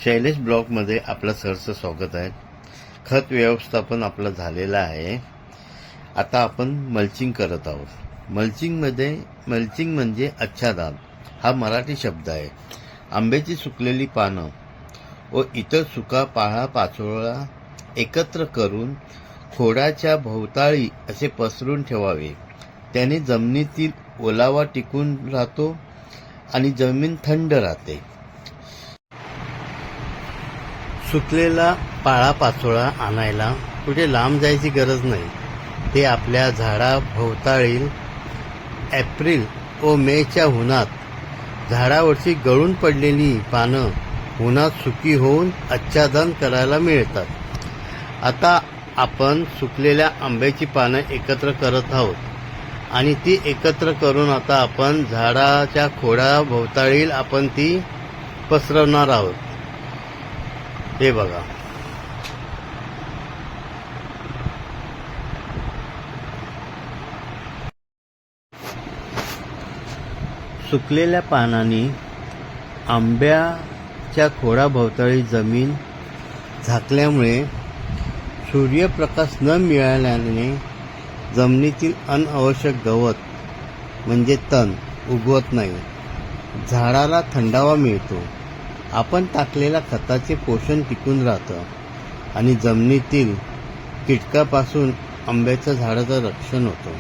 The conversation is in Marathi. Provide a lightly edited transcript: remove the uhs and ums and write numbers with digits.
शैलेश ब्लॉगमध्ये आपलं सहर्ष स्वागत आहे. खत व्यवस्थापन आपलं झालेलं आहे. आता आपण मल्चिंग करत आहोत. मल्चिंग म्हणजे आच्छादन हा मराठी शब्द आहे. आंब्याची सुकलेली पानं व इतर सुका पाळा पाचोळा एकत्र करून खोडाच्या भोवताळी असे पसरून ठेवावे. त्याने जमिनीतील ओलावा टिकून राहतो आणि जमीन थंड राहते. सुकलेला पाळापाचोळा आणायला कुठे लांब जायची गरज नाही. ते आपल्या झाडाभोवताळी एप्रिल व मेच्या उन्हात झाडावरची गळून पडलेली पानं उन्हात सुकी होऊन आच्छादन करायला मिळतात. आता आपण सुकलेल्या आंब्याची पानं एकत्र करत आहोत आणि ती एकत्र करून आता आपण झाडाच्या खोडाभोवताळी आपण ती पसरवणार आहोत. हे बघा, सुकलेल्या पानांनी आंब्याच्या खोडाभोवताळी जमीन झाकल्यामुळे सूर्यप्रकाश न मिळाल्याने जमिनीतील अनावश्यक गवत म्हणजे तण उगवत नाही. झाडाला थंडावा मिळतो. आपण टाकलेल्या खताचे पोषण टिकून राहतं आणि जमिनीतील कीटकापासून आंब्याच्या झाडाचं रक्षण होतं.